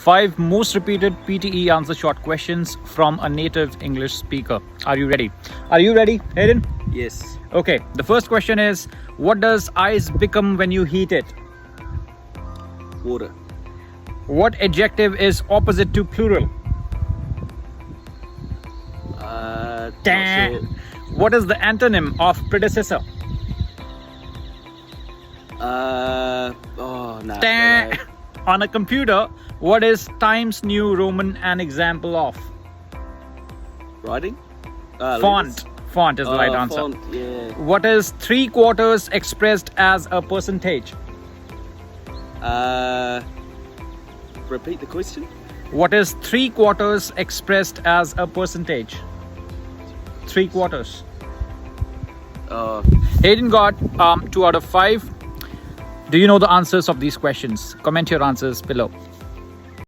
5 most repeated PTE answer short questions from a native English speaker. Are you ready? Are you ready, Hayden? Yes. Okay, the first question is, what does ice become when you heat it? Water. What adjective is opposite to plural? Not Dang. sure. What is the antonym of predecessor? Nah. Dang. On a computer, what is Times New Roman an example of? Writing? Font. Font is the right answer. Font, yeah. What is 3/4 expressed as a percentage? Repeat the question. What is 3/4 expressed as a percentage? 3/4. Hayden got 2 out of 5. Do you know the answers of these questions? Comment your answers below.